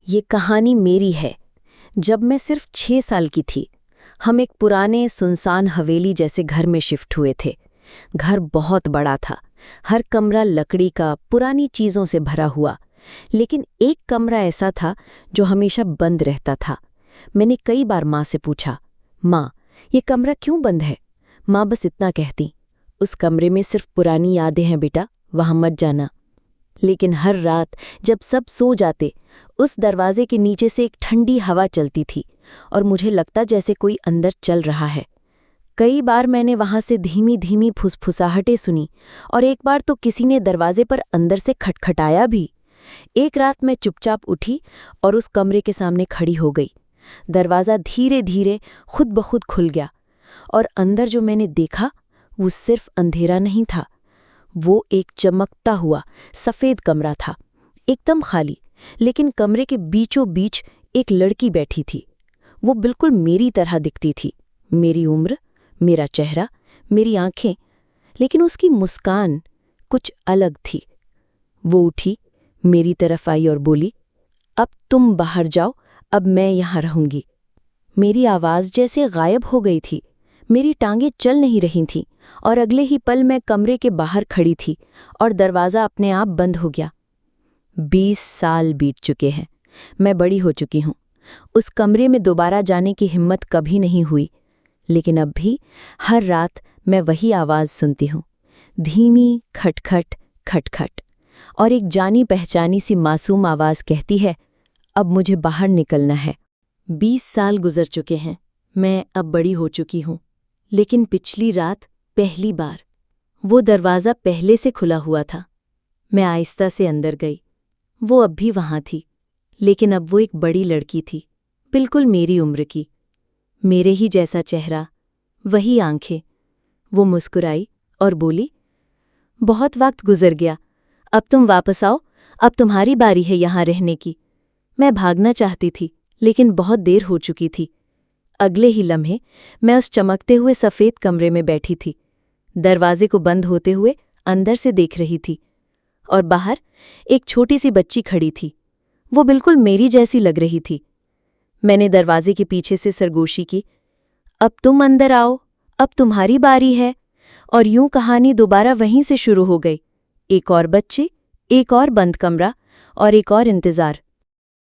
ये कहानी मेरी है। जब मैं सिर्फ 6 साल की थी, हम एक पुराने सुनसान हवेली जैसे घर में शिफ्ट हुए थे। घर बहुत बड़ा था, हर कमरा लकड़ी का, पुरानी चीज़ों से भरा हुआ। लेकिन एक कमरा ऐसा था जो हमेशा बंद रहता था। मैंने कई बार माँ से पूछा, माँ, ये कमरा क्यों बंद है? माँ बस इतना कहती, उस कमरे में सिर्फ पुरानी यादें हैं बेटा, वहाँ मत जाना। लेकिन हर रात जब सब सो जाते, उस दरवाजे के नीचे से एक ठंडी हवा चलती थी और मुझे लगता जैसे कोई अंदर चल रहा है। कई बार मैंने वहां से धीमी धीमी फुसफुसाहटें सुनी और एक बार तो किसी ने दरवाजे पर अंदर से खटखटाया भी। एक रात मैं चुपचाप उठी और उस कमरे के सामने खड़ी हो गई। दरवाज़ा धीरे धीरे खुद ब खुद खुल गया और अंदर जो मैंने देखा वो सिर्फ अंधेरा नहीं था, वो एक चमकता हुआ सफ़ेद कमरा था, एकदम खाली। लेकिन कमरे के बीचों बीच एक लड़की बैठी थी। वो बिल्कुल मेरी तरह दिखती थी, मेरी उम्र, मेरा चेहरा, मेरी आंखें। लेकिन उसकी मुस्कान कुछ अलग थी। वो उठी, मेरी तरफ आई और बोली, अब तुम बाहर जाओ, अब मैं यहाँ रहूंगी। मेरी आवाज़ जैसे गायब हो गई थी, मेरी टांगें चल नहीं रही थीं और अगले ही पल मैं कमरे के बाहर खड़ी थी और दरवाज़ा अपने आप बंद हो गया। 20 साल बीत चुके हैं, मैं बड़ी हो चुकी हूँ। उस कमरे में दोबारा जाने की हिम्मत कभी नहीं हुई। लेकिन अब भी हर रात मैं वही आवाज़ सुनती हूँ, धीमी खटखट खटखट, और एक जानी पहचानी सी मासूम आवाज़ कहती है, अब मुझे बाहर निकलना है। 20 साल गुजर चुके हैं, मैं अब बड़ी हो चुकी हूँ। लेकिन पिछली रात पहली बार वो दरवाज़ा पहले से खुला हुआ था। मैं आहिस्ता से अंदर गई। वो अब भी वहाँ थी, लेकिन अब वो एक बड़ी लड़की थी, बिल्कुल मेरी उम्र की, मेरे ही जैसा चेहरा, वही आंखें। वो मुस्कुराई और बोली, बहुत वक्त गुजर गया, अब तुम वापस आओ, अब तुम्हारी बारी है यहाँ रहने की। मैं भागना चाहती थी, लेकिन बहुत देर हो चुकी थी। अगले ही लम्हे मैं उस चमकते हुए सफ़ेद कमरे में बैठी थी, दरवाजे को बंद होते हुए अंदर से देख रही थी, और बाहर एक छोटी सी बच्ची खड़ी थी। वो बिल्कुल मेरी जैसी लग रही थी। मैंने दरवाजे के पीछे से सरगोशी की, अब तुम अंदर आओ, अब तुम्हारी बारी है। और यूं कहानी दोबारा वहीं से शुरू हो गई। एक और बच्ची, एक और बंद कमरा और एक और इंतज़ार।